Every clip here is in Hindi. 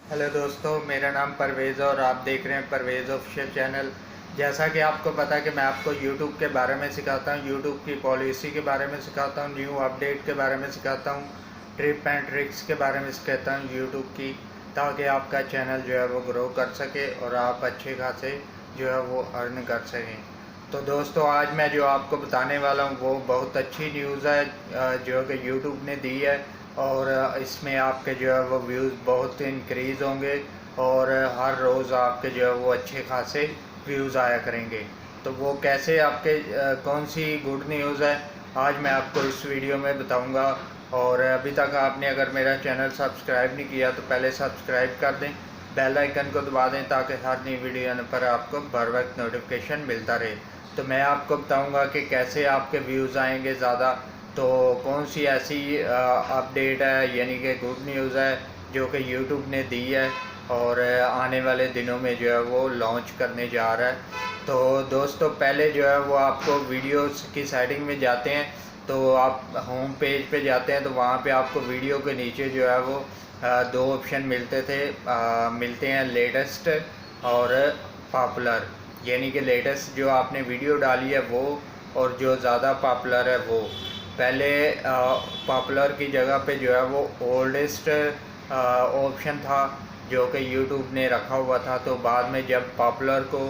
हेलो दोस्तों, मेरा नाम परवेज़ है और आप देख रहे हैं परवेज़ ऑफिशियल चैनल। जैसा कि आपको पता है कि मैं आपको यूट्यूब के बारे में सिखाता हूं, यूट्यूब की पॉलिसी के बारे में सिखाता हूं, न्यू अपडेट के बारे में सिखाता हूं, ट्रिप एंड ट्रिक्स के बारे में सिखाता हूं यूट्यूब की, ताकि आपका चैनल जो है वो ग्रो कर सके और आप अच्छे खासे जो है वो अर्न कर सकें। तो दोस्तों, आज मैं जो आपको बताने वाला हूँ वो बहुत अच्छी न्यूज़ है जो कि यूट्यूब ने दी है। और इसमें आपके जो है वो व्यूज़ बहुत इंक्रीज़ होंगे और हर रोज़ आपके जो है वो अच्छे खासे व्यूज़ आया करेंगे। तो वो कैसे आपके कौन सी गुड न्यूज़ है, आज मैं आपको इस वीडियो में बताऊंगा। और अभी तक आपने अगर मेरा चैनल सब्सक्राइब नहीं किया तो पहले सब्सक्राइब कर दें, बेल आइकन को दबा दें ताकि हर नई वीडियो आने पर आपको बर वक्त नोटिफिकेशन मिलता रहे। तो मैं आपको बताऊंगा कि कैसे आपके व्यूज़ आएंगे ज़्यादा, तो कौन सी ऐसी अपडेट है यानी कि गुड न्यूज़ है जो कि यूट्यूब ने दी है और आने वाले दिनों में जो है वो लॉन्च करने जा रहा है। तो दोस्तों, पहले जो है वो आपको वीडियोस की सेटिंग में जाते हैं, तो आप होम पेज पे जाते हैं तो वहाँ पे आपको वीडियो के नीचे जो है वो दो ऑप्शन मिलते हैं, लेटेस्ट और पॉपुलर। यानी कि लेटेस्ट जो आपने वीडियो डाली है वो, और जो ज़्यादा पॉपुलर है वो। पहले पॉपुलर की जगह पे जो है वो ओल्डेस्ट ऑप्शन था जो कि यूट्यूब ने रखा हुआ था। तो बाद में जब पॉपुलर को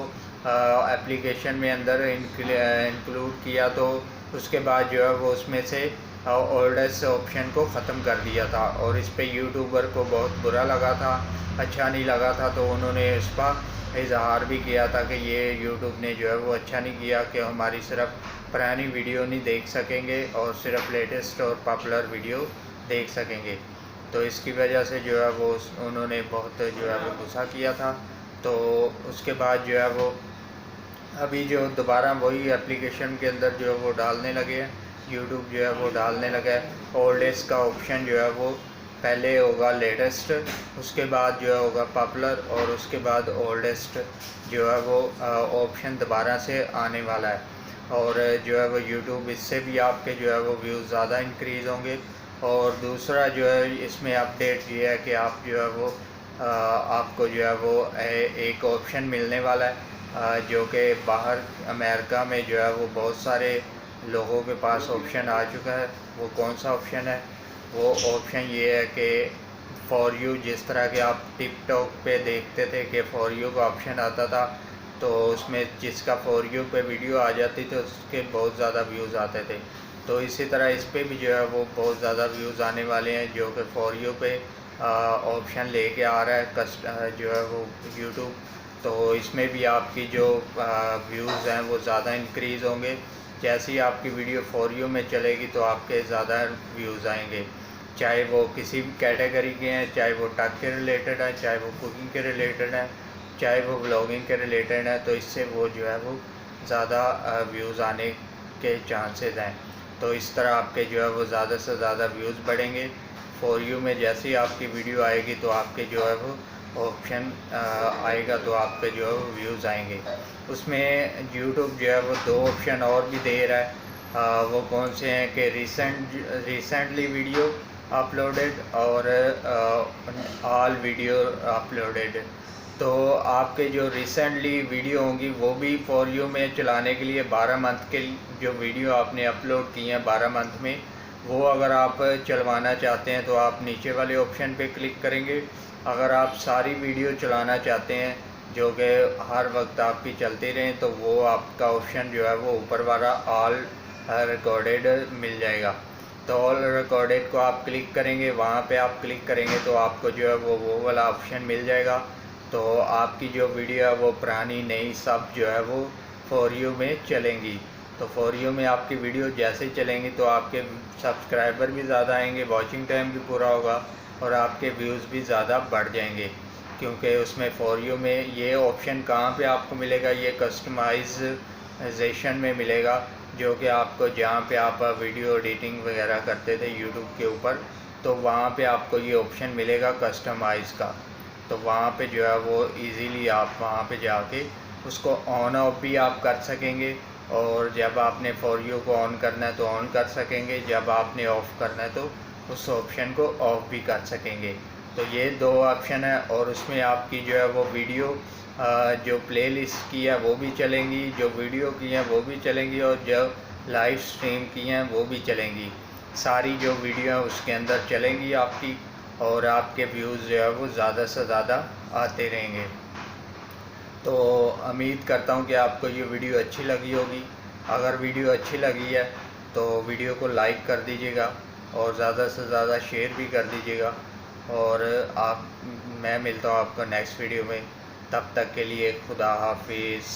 एप्लीकेशन में अंदर इंक्लूड किया तो उसके बाद जो है वो उसमें से ओल्डेस्ट ऑप्शन को ख़त्म कर दिया था और इस पे यूट्यूबर को बहुत बुरा लगा था, अच्छा नहीं लगा था। तो उन्होंने इस पर इजहार भी किया था कि ये यूट्यूब ने जो है वो अच्छा नहीं किया कि हमारी सिर्फ पुरानी वीडियो नहीं देख सकेंगे और सिर्फ लेटेस्ट और पॉपुलर वीडियो देख सकेंगे। तो इसकी वजह से जो है वो उन्होंने बहुत जो है वो गुस्सा किया था। तो उसके बाद जो है वो अभी जो दोबारा वही एप्लीकेशन के अंदर जो है वो डालने लगे हैं, यूट्यूब जो है वो डालने लगा है ओल्डेस्ट का ऑप्शन जो है वो। पहले होगा लेटेस्ट, उसके बाद जो है होगा पॉपुलर और उसके बाद ओल्डेस्ट जो है वो ऑप्शन दोबारा से आने वाला है। और जो है वो यूट्यूब इससे भी आपके जो है वो व्यूज़ ज़्यादा इंक्रीज़ होंगे। और दूसरा जो है इसमें अपडेट ये है कि आप जो है वो आपको जो है वो एक ऑप्शन मिलने वाला है जो कि बाहर अमेरिका में जो है वो बहुत सारे लोगों के पास ऑप्शन आ चुका है। वो कौन सा ऑप्शन है? वो ऑप्शन ये है कि फॉर यू, जिस तरह के आप टिकटॉक पे देखते थे कि फॉर यू का ऑप्शन आता था, तो उसमें जिसका फॉर यू पे वीडियो आ जाती थी उसके बहुत ज़्यादा व्यूज़ आते थे। तो इसी तरह इस पे भी जो है वो बहुत ज़्यादा व्यूज़ आने वाले हैं जो कि फॉर यू पे ऑप्शन लेके आ रहा है जो है वो यूट्यूब। तो इसमें भी आपकी जो व्यूज़ हैं वो ज़्यादा इंक्रीज़ होंगे। जैसे ही आपकी वीडियो फॉर यू में चलेगी तो आपके ज़्यादा व्यूज़ आएंगे, चाहे वो किसी भी कैटेगरी के हैं, चाहे वो टेक के रिलेटेड है, चाहे वो कुकिंग के रिलेटेड है, चाहे वो व्लॉगिंग के रिलेटेड है। तो इससे वो जो है वो ज़्यादा व्यूज़ आने के चांसेस हैं। तो इस तरह आपके जो है वो ज़्यादा से ज़्यादा व्यूज़ बढ़ेंगे। फॉर यू में जैसे ही आपकी वीडियो आएगी तो आपके जो है वो ऑप्शन आएगा तो आपके जो है वो व्यूज़ आएंगे। उसमें यूट्यूब जो है वो दो ऑप्शन और भी दे रहा है। वो कौन से हैं कि रिसेंटली वीडियो अपलोडेड और ऑल वीडियो अपलोडेड। तो आपके जो रिसेंटली वीडियो होंगी वो भी फॉर यू में चलाने के लिए 12 मंथ के जो वीडियो आपने अपलोड की हैं 12 मंथ में, वो अगर आप चलवाना चाहते हैं तो आप नीचे वाले ऑप्शन पे क्लिक करेंगे। अगर आप सारी वीडियो चलाना चाहते हैं जो कि हर वक्त आपकी चलती रहें तो वो आपका ऑप्शन जो है वो ऊपर वाला ऑल रिकॉर्डेड मिल जाएगा। तो ऑल रिकॉर्डेड को आप क्लिक करेंगे, वहाँ पे आप क्लिक करेंगे तो आपको जो है वो वाला ऑप्शन मिल जाएगा। तो आपकी जो वीडियो है वो पुरानी नई सब जो है वो फॉर यू में चलेंगी। तो फॉर यू में आपकी वीडियो जैसे ही चलेंगी तो आपके सब्सक्राइबर भी ज़्यादा आएंगे, वॉचिंग टाइम भी पूरा होगा और आपके व्यूज़ भी ज़्यादा बढ़ जाएंगे। क्योंकि उसमें फॉर यू में ये ऑप्शन कहाँ पे आपको मिलेगा, ये कस्टमाइजेशन में मिलेगा, जो कि आपको जहाँ पे आप वीडियो एडिटिंग वगैरह करते थे यूट्यूब के ऊपर, तो वहाँ पे आपको ये ऑप्शन मिलेगा कस्टमाइज़ का। तो वहाँ पे जो है वो इजीली आप वहाँ पे जाके उसको ऑन ऑफ भी आप कर सकेंगे। और जब आपने फॉर यू को ऑन करना है तो ऑन कर सकेंगे, जब आपने ऑफ़ करना है तो उस ऑप्शन को ऑफ़ भी कर सकेंगे। तो ये 2 ऑप्शन है, और उसमें आपकी जो है वो वीडियो जो प्लेलिस्ट की है वो भी चलेंगी, जो वीडियो की हैं वो भी चलेंगी, और जो लाइव स्ट्रीम की हैं वो भी चलेंगी। सारी जो वीडियो है उसके अंदर चलेंगी आपकी, और आपके व्यूज़ जो है वो ज़्यादा से ज़्यादा आते रहेंगे। तो उम्मीद करता हूँ कि आपको ये वीडियो अच्छी लगी होगी। अगर वीडियो अच्छी लगी है तो वीडियो को लाइक कर दीजिएगा, और ज़्यादा से ज़्यादा शेयर भी कर दीजिएगा। और मैं मिलता हूँ आपको नेक्स्ट वीडियो में। तब तक के लिए खुदा हाफिज़।